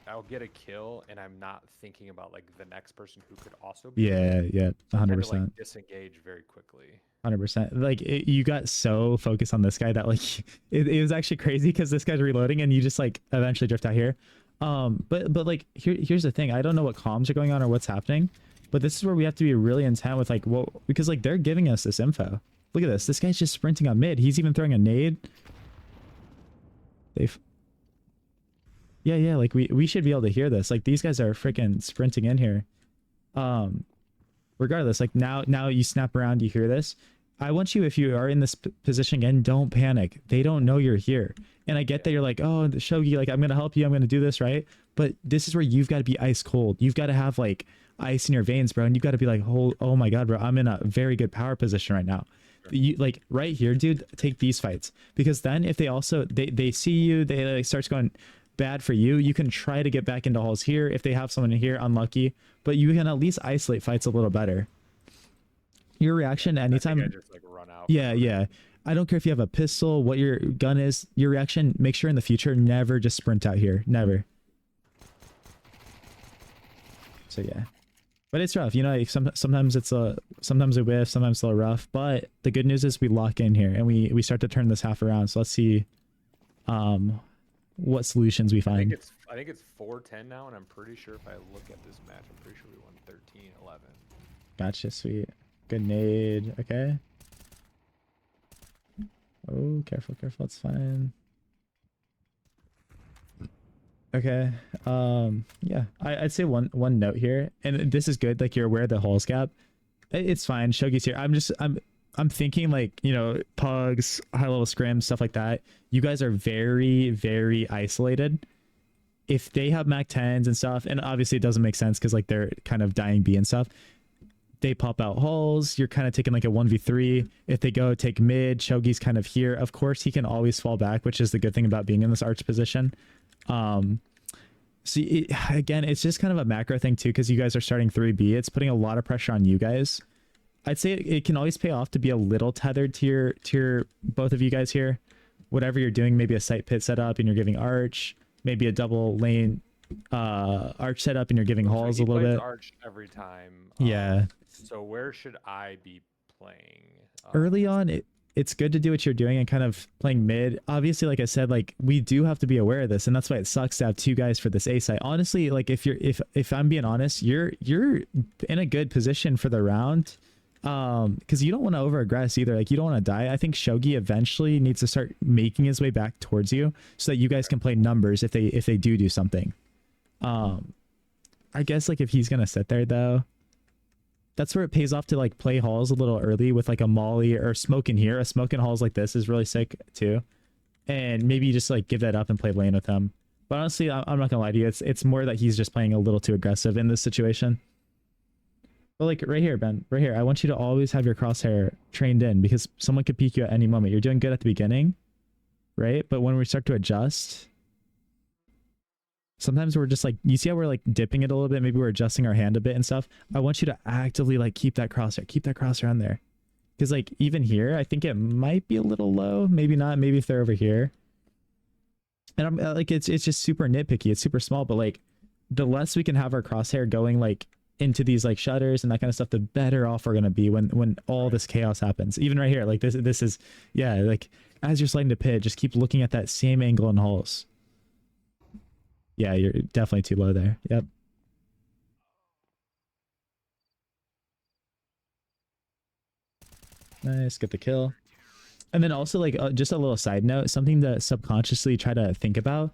I'll get a kill and I'm not thinking about like the next person who could also be. Yeah, yeah, 100%. Like disengage very quickly. 100%. Like you got so focused on this guy that like it was actually crazy because this guy's reloading and you just like eventually drift out here. But like here's the thing. I don't know what comms are going on or what's happening, but this is where we have to be really intent with like what, because like they're giving us this info. Look at this. This guy's just sprinting on mid. He's even throwing a nade. Yeah, like we should be able to hear this. Like these guys are freaking sprinting in here. Regardless, like now you snap around, you hear this. I want you, if you are in this position again, don't panic. They don't know you're here. And I get that you're like, oh, Shogi, like I'm gonna help you, I'm gonna do this, right? But this is where you've got to be ice cold. You've got to have like ice in your veins, bro, and you've got to be like, oh my god, bro, I'm in a very good power position right now. You like right here, dude, take these fights, because then if they also they see you, they like starts going bad for you, you can try to get back into halls here. If they have someone in here, unlucky, but you can at least isolate fights a little better. Your reaction anytime, just, like, run out. Yeah, I don't care if you have a pistol, what your gun is, your reaction, make sure in the future never just sprint out here, never. So yeah, but it's rough, you know, like sometimes it's sometimes we whiff, sometimes it's a little rough, but the good news is we lock in here and we start to turn this half around. So let's see what solutions we find. I think it's 4-10 now, and I'm pretty sure if I look at this match, I'm pretty sure we won 13-11. Gotcha, sweet. Good nade. Okay. Oh, careful, it's fine. Okay. Yeah, I'd say one note here, and this is good, like you're aware of the holes gap. It's fine. Shogi's here. I'm thinking like, you know, pugs, high level scrims, stuff like that. You guys are very, very isolated. If they have Mac 10s and stuff, and obviously it doesn't make sense because like they're kind of dying B and stuff. They pop out halls. You're kind of taking like a 1v3. If they go take mid, Shogi's kind of here. Of course, he can always fall back, which is the good thing about being in this arch position. So again, it's just kind of a macro thing too, because you guys are starting 3B. It's putting a lot of pressure on you guys. I'd say it can always pay off to be a little tethered to your both of you guys here. Whatever you're doing, maybe a site pit setup and you're giving arch, maybe a double lane arch setup and you're giving halls a little bit. Arch every time. Yeah. So where should I be playing? Early on, it's good to do what you're doing and kind of playing mid. Obviously, like I said, like we do have to be aware of this, and that's why it sucks to have two guys for this A site. Honestly, like if I'm being honest, you're in a good position for the round. Because you don't want to over aggress either. Like you don't want to die. I think Shogi eventually needs to start making his way back towards you so that you guys can play numbers if they do something. I guess like if he's gonna sit there though, that's where it pays off to like play halls a little early with like a molly or smoke in here. A smoke in halls like this is really sick too, and maybe you just like give that up and play lane with him. But honestly, I'm not gonna lie to you, it's more that he's just playing a little too aggressive in this situation. But like right here, Ben, right here, I want you to always have your crosshair trained in, because someone could peek you at any moment. You're doing good at the beginning, right? But when we start to adjust, sometimes we're just like, you see how we're like dipping it a little bit? Maybe we're adjusting our hand a bit and stuff. I want you to actively like keep that crosshair on there. Because like even here, I think it might be a little low. Maybe not. Maybe if they're over here. And I'm like, it's just super nitpicky. It's super small, but like the less we can have our crosshair going like into these like shutters and that kind of stuff, the better off we're gonna be when all this chaos happens. Even right here, like this is, yeah, like as you're sliding to pit, just keep looking at that same angle in halls. Yeah, you're definitely too low there. Yep. Nice, get the kill. And then also like just a little side note, something to subconsciously try to think about.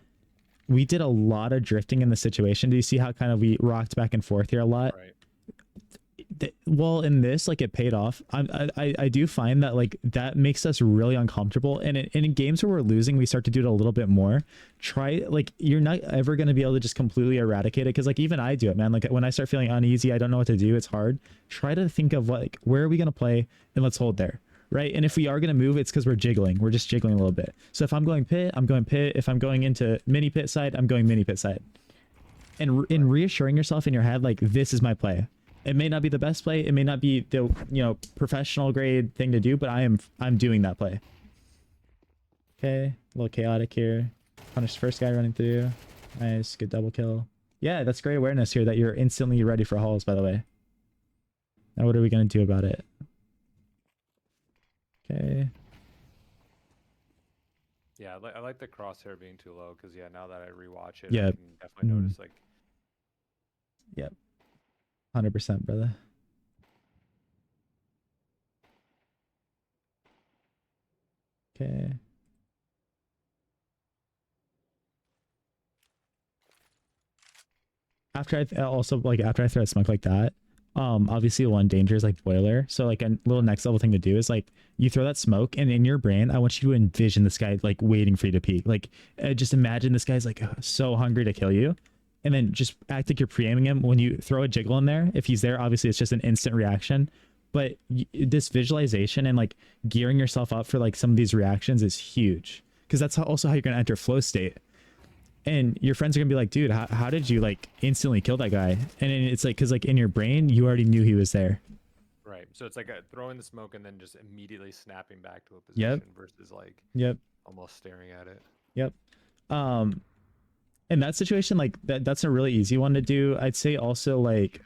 We did a lot of drifting in the situation. Do you see how kind of we rocked back and forth here a lot? Right. Well, in this, like it paid off. I do find that like that makes us really uncomfortable. And in games where we're losing, we start to do it a little bit more. Try, like, you're not ever going to be able to just completely eradicate it. Because like even I do it, man. Like when I start feeling uneasy, I don't know what to do. It's hard. Try to think of like, where are we going to play? And let's hold there. Right. And if we are going to move, it's because we're jiggling. We're just jiggling a little bit. So if I'm going pit, I'm going pit. If I'm going into mini pit side, I'm going mini pit side. And in reassuring yourself in your head, like, this is my play. It may not be the best play. It may not be the, you know, professional grade thing to do, but I'm doing that play. Okay, a little chaotic here. Punish the first guy running through. Nice, good double kill. Yeah, that's great awareness here that you're instantly ready for hauls, by the way. Now what are we going to do about it? Okay. Yeah, I like the crosshair being too low because, yeah, now that I rewatch it, Yeah. I can definitely notice, like... Yep. 100%, brother. Okay. After I also, like, after I throw a smoke like that, obviously one danger is like boiler. So like a little next level thing to do is like you throw that smoke and in your brain, I want you to envision this guy like waiting for you to peek. Like just imagine this guy's like so hungry to kill you. And then just act like you're pre-aiming him. When you throw a jiggle in there, if he's there, obviously it's just an instant reaction. But this visualization and like gearing yourself up for like some of these reactions is huge. Because that's also how you're going to enter flow state. And your friends are gonna be like, dude, how did you like instantly kill that guy? And it's like, because like in your brain, you already knew he was there. Right. So it's like throwing the smoke and then just immediately snapping back to a position versus like almost staring at it. Yep. In that situation, like that's a really easy one to do. I'd say also like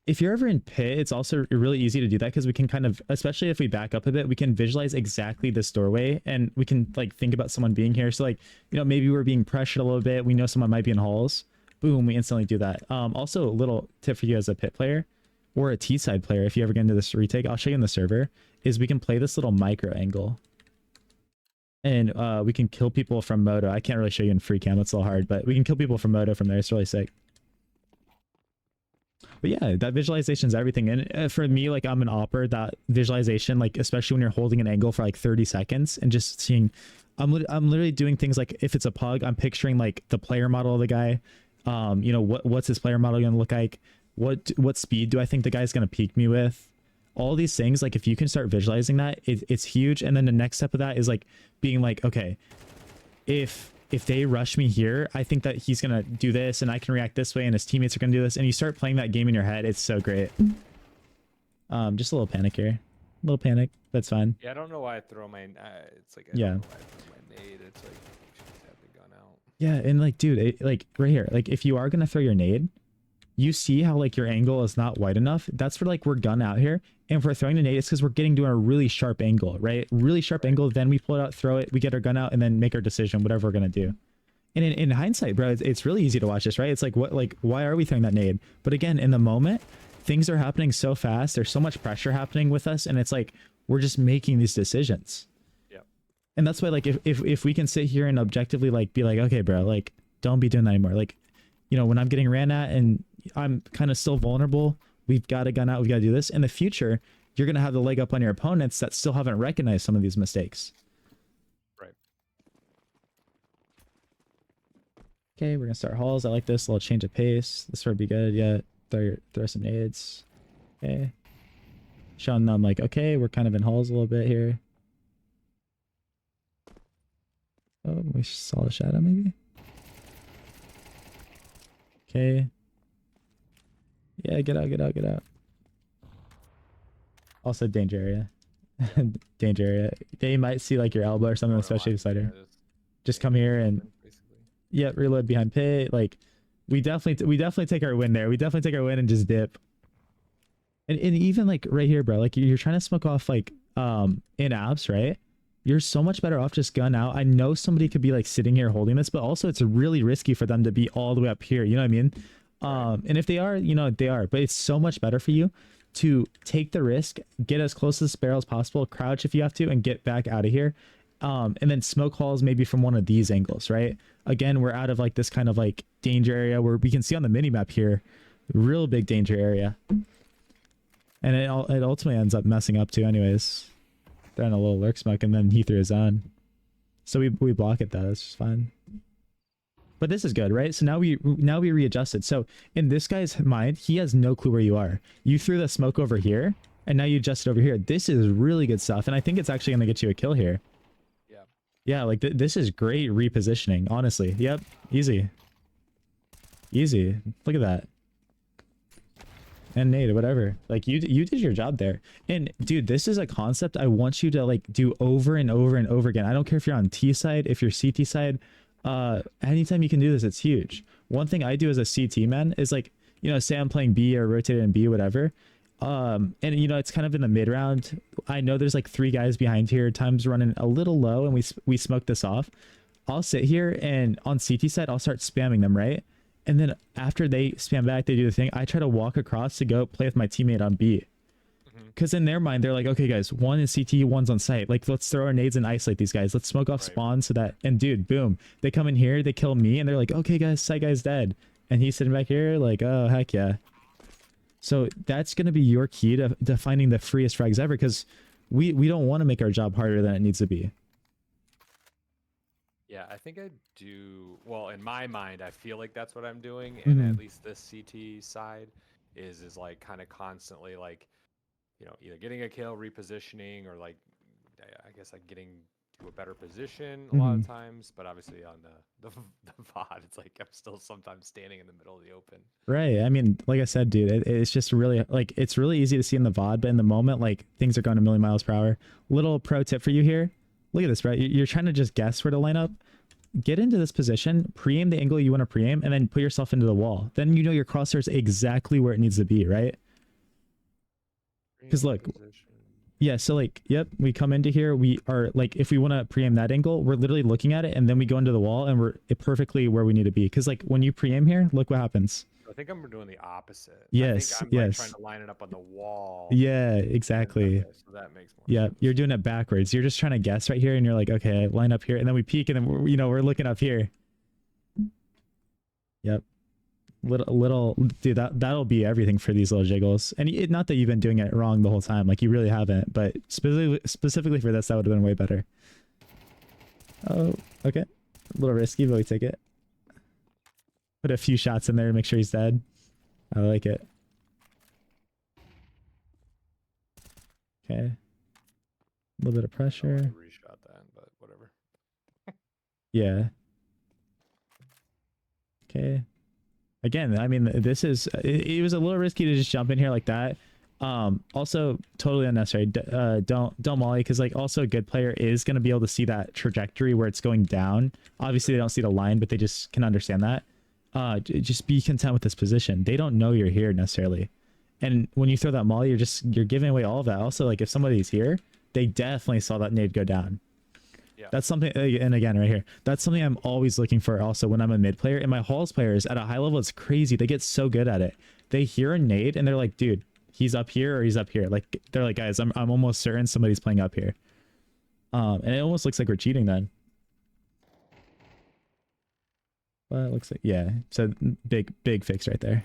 if you're ever in pit, it's also really easy to do that because we can kind of, especially if we back up a bit, we can visualize exactly this doorway and we can like think about someone being here. So like, you know, maybe we're being pressured a little bit. We know someone might be in halls. Boom, we instantly do that. Also a little tip for you as a pit player or a T-side player, if you ever get into this retake, I'll show you in the server, is we can play this little micro angle. And we can kill people from Moto. I can't really show you in free cam, it's a little hard, but we can kill people from Moto from there. It's really sick. But yeah, that visualization is everything. And for me, like I'm an opper, that visualization, like especially when you're holding an angle for like 30 seconds and just seeing, I'm literally doing things like if it's a pug, I'm picturing like the player model of the guy. You know, what's his player model going to look like? What speed do I think the guy's going to peek me with? All these things, like if you can start visualizing that, it's huge. And then the next step of that is like being like, okay, if they rush me here, I think that he's going to do this and I can react this way and his teammates are going to do this. And you start playing that game in your head. It's so great. Just a little panic here. A little panic. That's fine. Yeah, I don't know why I throw my... it's like, I yeah. don't know why I throw my nade. It's like, you should have the gun out. Yeah, and like, dude, like right here, like if you are going to throw your nade, you see how like your angle is not wide enough. That's for like we're gun out here. And if we're throwing the nade, it's because we're getting to a really sharp angle, right? Really sharp angle. Then we pull it out, throw it, we get our gun out, and then make our decision, whatever we're going to do. And in hindsight, bro, it's really easy to watch this, right? It's like, what, like, why are we throwing that nade? But again, in the moment, things are happening so fast. There's so much pressure happening with us. And it's like, we're just making these decisions. Yeah. And that's why, like, if we can sit here and objectively, like, be like, okay, bro, like, don't be doing that anymore. Like, you know, when I'm getting ran at and I'm kind of still vulnerable, we've got a gun out, we've got to do this. In the future, you're going to have the leg up on your opponents that still haven't recognized some of these mistakes. Right. Okay, we're going to start hauls. I like this little change of pace. This would be good. Yeah, throw some nades. Okay. Showing them like, okay, we're kind of in hauls a little bit here. Oh, we saw the shadow maybe. Okay. Yeah, get out, get out, get out. Also danger area. Danger area. They might see like your elbow or something, especially the cider. Just come here and yeah, reload behind pit. Like we definitely take our win there. We definitely take our win and just dip. And even like right here, bro, like you're trying to smoke off like in apps, right? You're so much better off just gun out. I know somebody could be like sitting here holding this, but also it's really risky for them to be all the way up here. You know what I mean? And if they are, you know, they are, but it's so much better for you to take the risk, get as close to this barrel as possible, crouch if you have to, and get back out of here. And then smoke hauls maybe from one of these angles, right? Again, we're out of like this kind of like danger area where we can see on the mini map here, real big danger area. And it ultimately ends up messing up too anyways. They're in a little lurk smoke and then he threw his own. So we block it though, it's just fine. But this is good, right? So now we readjusted. So in this guy's mind, he has no clue where you are. You threw the smoke over here and now you adjusted over here. This is really good stuff. And I think it's actually going to get you a kill here. Yeah. Yeah, like this is great repositioning, honestly. Yep, easy. Easy. Look at that. and nade, whatever. Like you did your job there. And dude, this is a concept I want you to like do over and over and over again. I don't care if you're on T side, if you're CT side, anytime you can do this, it's huge. One thing I do as a CT man is like, you know, say I'm playing B or rotated in B, whatever. And you know, it's kind of in the mid round. I know there's like 3 guys behind here. Time's running a little low and we smoke this off. I'll sit here and on CT side, I'll start spamming them, right? And then after they spam back, they do the thing. I try to walk across to go play with my teammate on B. Because in their mind, they're like, okay, guys, one is CT, one's on site. Like, let's throw our nades and isolate these guys. Let's smoke off spawn so that, and dude, boom. They come in here, they kill me, and they're like, okay, guys, site guy's dead. And he's sitting back here like, oh, heck yeah. So that's going to be your key to finding the freest frags ever, because we don't want to make our job harder than it needs to be. Yeah, I think I do. Well, in my mind, I feel like that's what I'm doing. And at least this CT side is like kind of constantly like, you know, either getting a kill, repositioning, or like, I guess like getting to a better position a lot of times. But obviously on the VOD, it's like I'm still sometimes standing in the middle of the open. Right. I mean, like I said, dude, it's just really like, it's really easy to see in the VOD, but in the moment, like things are going a million miles per hour. Little pro tip for you here. Look at this, right? You're trying to just guess where to line up. Get into this position, pre-aim the angle you want to pre-aim, and then put yourself into the wall. Then you know your crosshair is exactly where it needs to be, right? Because look, yeah, so like, yep, we come into here, we are like, if we want to pre-aim that angle, we're literally looking at it, and then we go into the wall, and we're perfectly where we need to be. Because like, when you pre-aim here, look what happens. I think I'm doing the opposite. Yes, I think I'm yes. like trying to line it up on the wall. Yeah, exactly. Okay, so that makes more yeah, sense. You're doing it backwards. You're just trying to guess right here, and you're like, okay, line up here, and then we peek, and then we're, you know, we're looking up here. Yep. Little dude, that'll be everything for these little jiggles. And not that you've been doing it wrong the whole time, like you really haven't, but specifically for this, that would have been way better. Oh, okay. A little risky, but we take it. Put a few shots in there to make sure he's dead. I like it. Okay. A little bit of pressure. I reshot that, but whatever. Yeah. Okay. Again, I mean, this is, it was a little risky to just jump in here like that. Also totally unnecessary. Don't molly, because like also a good player is going to be able to see that trajectory where it's going down. Obviously they don't see the line, but they just can understand that. Just be content with this position. They don't know you're here necessarily. And when you throw that molly, you're giving away all of that. Also, like if somebody's here, they definitely saw that nade go down. Yeah. That's something, and again, right here, that's something I'm always looking for also when I'm a mid player. And my halls players at a high level, it's crazy. They get so good at it. They hear a nade and they're like, dude, he's up here or he's up here. Like, they're like, guys, I'm almost certain somebody's playing up here. And it almost looks like we're cheating then. Well, it looks like, yeah. So big fix right there.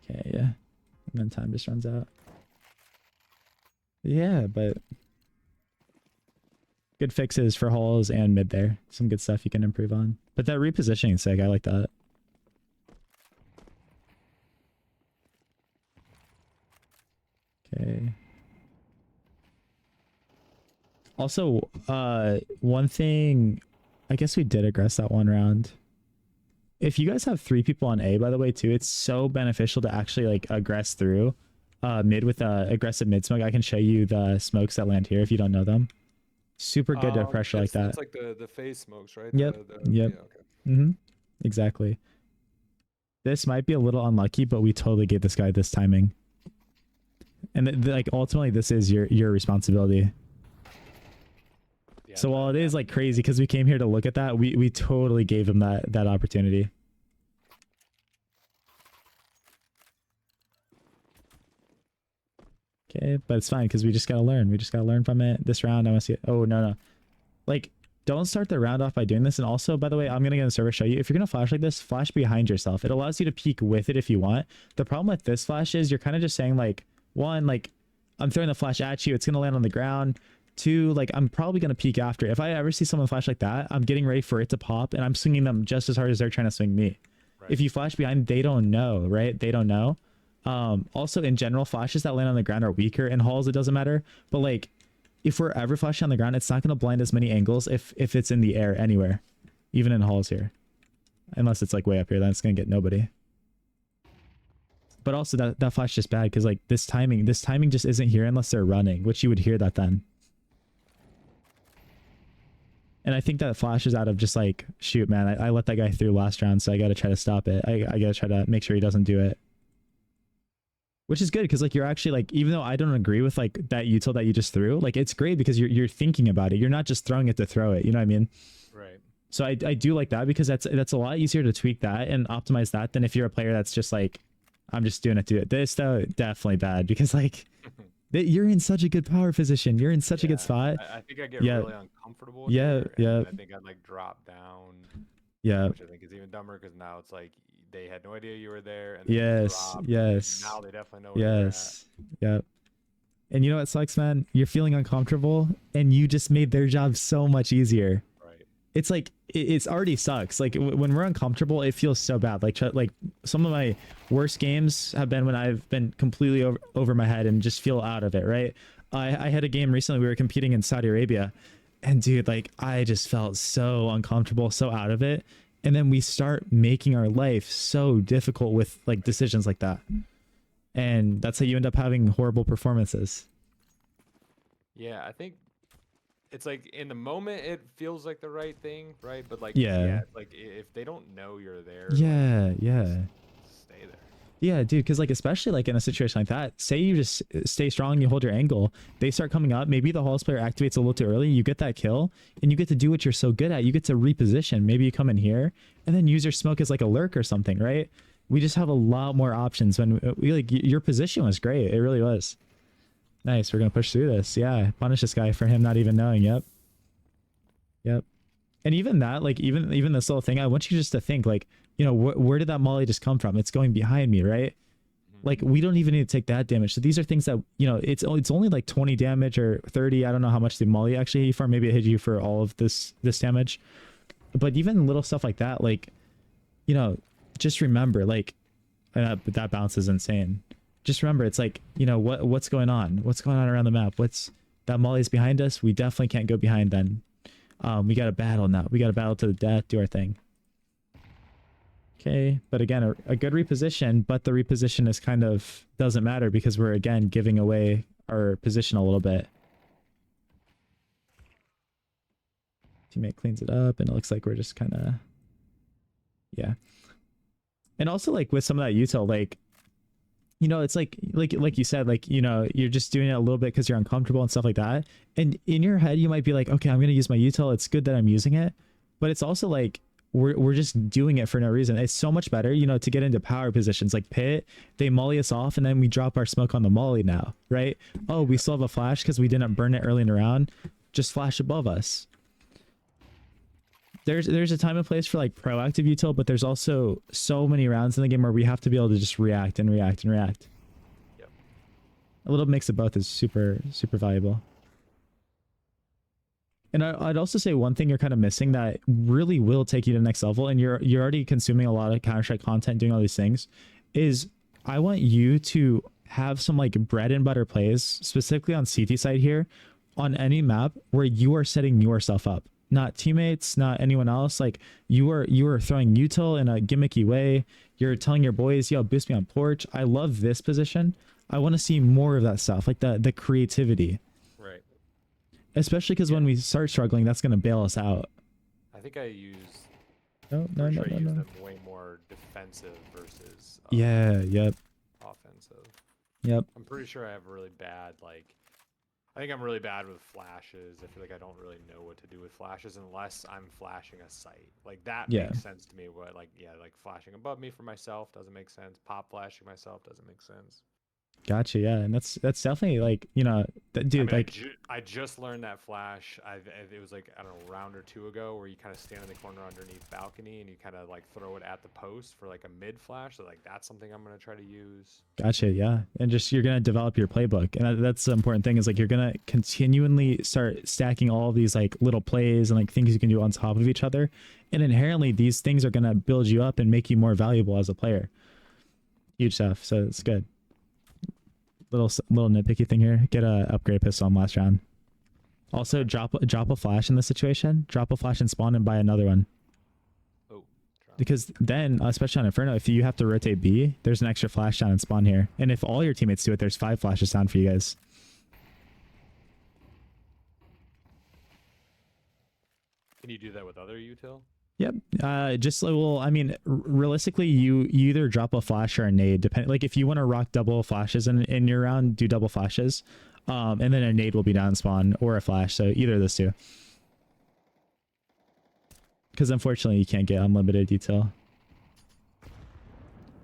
Okay, yeah. And then time just runs out. Yeah, but good fixes for halls and mid there. Some good stuff you can improve on. But that repositioning is sick. I like that. Okay. Also, one thing, I guess we did aggress that one round. If you guys have 3 people on A, by the way, too, it's so beneficial to actually like aggress through mid with aggressive mid smoke. I can show you the smokes that land here if you don't know them. Super good to pressure like that. It's like the phase smokes, right? Yep. Yep. Yeah, okay. Exactly. This might be a little unlucky, but we totally gave this guy this timing. And like ultimately, this is your responsibility. So while it is like crazy because we came here to look at that, we totally gave him that opportunity. Okay, but it's fine because we just gotta learn. We just gotta learn from it. This round, I want to see it. Oh no. Like, don't start the round off by doing this. And also, by the way, I'm gonna get in the server show you. If you're gonna flash like this, flash behind yourself. It allows you to peek with it if you want. The problem with this flash is you're kind of just saying like, one, like I'm throwing the flash at you, it's gonna land on the ground. 2, like I'm probably gonna peek after. If I ever see someone flash like that, I'm getting ready for it to pop and I'm swinging them just as hard as they're trying to swing me. Right. If you flash behind, they don't know, right? They don't know. Also in general, flashes that land on the ground are weaker. In halls, it doesn't matter. But like, if we're ever flashing on the ground, it's not gonna blind as many angles if it's in the air anywhere, even in halls here. unless it's like way up here, then it's gonna get nobody. But also that flash is just bad because like this timing just isn't here unless they're running, which you would hear that then. And I think that flash is out of just like, shoot, man, I let that guy through last round, so I got to try to stop it. I got to try to make sure he doesn't do it. Which is good because like you're actually like, even though I don't agree with like that util that you just threw, like it's great because you're thinking about it. You're not just throwing it to throw it. You know what I mean? Right. So I do like that because that's a lot easier to tweak that and optimize that than if you're a player that's just like, I'm just doing it to it. This though, definitely bad because like you're in such a good power position. You're in such a good spot. I think I get really uncomfortable. Yeah. I think I'd like drop down. Yeah. Which I think is even dumber because now it's like they had no idea you were there. And yes. Yes. Now they definitely know where you're at. Yep. And you know what sucks, man? You're feeling uncomfortable and you just made their job so much easier. Right. It's like, it's already sucks. Like when we're uncomfortable, it feels so bad. Like some of my worst games have been when I've been completely over my head and just feel out of it. Right. I had a game recently. We were competing in Saudi Arabia and dude, like I just felt so uncomfortable, so out of it. And then we start making our life so difficult with like decisions like that. And that's how you end up having horrible performances. Yeah, I think it's like in the moment it feels like the right thing, right? But like like if they don't know you're there, like, stay there. Yeah, dude, because like especially like in a situation like that, say you just stay strong, you hold your angle, they start coming up, maybe the Halls player activates a little too early, you get that kill, and you get to do what you're so good at. You get to reposition. Maybe you come in here and then use your smoke as like a lurk or something, right? We just have a lot more options when we like your position was great. It really was. Nice. We're gonna push through this. Yeah, punish this guy for him not even knowing. Yep. And even that, like even this little thing, I want you just to think like, you know, where did that molly just come from? It's going behind me, right? Like we don't even need to take that damage. So these are things that, you know, it's only like 20 damage or 30. I don't know how much the molly actually hit you for. Maybe it hit you for all of this damage. But even little stuff like that, like, you know, just remember, like, that bounce is insane. Just remember, it's like, you know, what's going on? What's going on around the map? That molly's behind us? We definitely can't go behind then. We got to battle now. We got to battle to the death, do our thing. Okay, but again, a good reposition, but the reposition is kind of doesn't matter because we're again giving away our position a little bit. Teammate cleans it up and it looks like we're just kind of, yeah. And also like with some of that util, like, you know, it's like you said, like, you know, you're just doing it a little bit because you're uncomfortable and stuff like that. And in your head, you might be like, okay, I'm going to use my util. It's good that I'm using it. But it's also like, we're just doing it for no reason. It's so much better, you know, to get into power positions like pit, they molly us off and then we drop our smoke on the molly now, right? Oh, we still have a flash because we didn't burn it early in the round. Just flash above us. There's a time and place for like proactive util, but there's also so many rounds in the game where we have to be able to just react and react and react. Yep. A little mix of both is super valuable. And I'd also say one thing you're kind of missing that really will take you to the next level, and you're already consuming a lot of Counter-Strike content doing all these things, is I want you to have some like bread and butter plays, specifically on CT side here, on any map where you are setting yourself up. Not teammates, not anyone else. Like you are throwing util in a gimmicky way. You're telling your boys, yo, boost me on porch. I love this position. I want to see more of that stuff, like the creativity. Right. Especially because when we start struggling, that's going to bail us out. I think I used no. them way more defensive versus yep. offensive. Yep. I'm pretty sure I have really bad I think I'm really bad with flashes. I feel like I don't really know what to do with flashes unless I'm flashing a site. Like that makes sense to me. But like flashing above me for myself doesn't make sense. Pop flashing myself doesn't make sense. Gotcha. Yeah, and that's definitely like, you know, dude. I mean, like I just learned that flash. It was like, I don't know, a round or two ago, where you kind of stand in the corner underneath balcony and you kind of like throw it at the post for like a mid flash. So like that's something I'm gonna try to use. Gotcha. Yeah, and just you're gonna develop your playbook, and that's the important thing. Is like you're gonna continually start stacking all of these like little plays and like things you can do on top of each other, and inherently these things are gonna build you up and make you more valuable as a player. Huge stuff. So it's good. Little nitpicky thing here. Get a upgrade pistol on last round. Also, drop a flash in this situation. Drop a flash and spawn and buy another one. Oh, Because then, especially on Inferno, if you have to rotate B, there's an extra flash down and spawn here. And if all your teammates do it, there's 5 flashes down for you guys. Can you do that with other util? Yep. Just well, I mean, realistically, you either drop a flash or a nade. Depend like if you want to rock double flashes in your round, do double flashes, and then a nade will be down spawn or a flash. So either of those two. Because unfortunately, you can't get unlimited detail.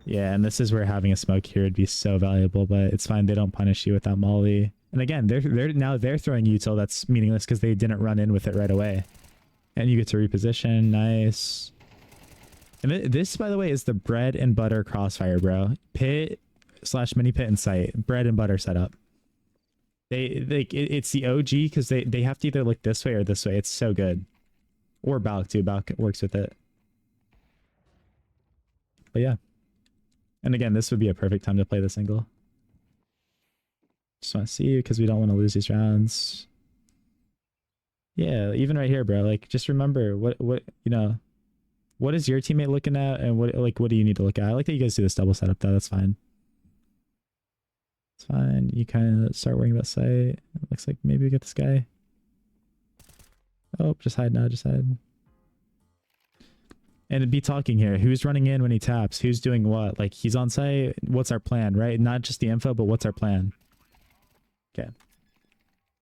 Yeah, and this is where having a smoke here would be so valuable, but it's fine. They don't punish you with that molly. And again, they're throwing util that's meaningless because they didn't run in with it right away. And you get to reposition. Nice. And this, by the way, is the bread and butter crossfire, bro. Pit / mini pit and sight. Bread and butter setup. It's the OG because they have to either look this way or this way. It's so good. Or Balk too. Balk works with it. But yeah. And again, this would be a perfect time to play this angle. Just want to see you because we don't want to lose these rounds. Yeah, even right here, bro. Like, just remember what you know. What is your teammate looking at, and what do you need to look at? I like that you guys do this double setup though. That's fine. It's fine. You kind of start worrying about sight. It looks like maybe we get this guy. Oh, just hide now. Just hide. And be talking here. Who's running in when he taps? Who's doing what? Like, he's on site. What's our plan, right? Not just the info, but what's our plan? Okay.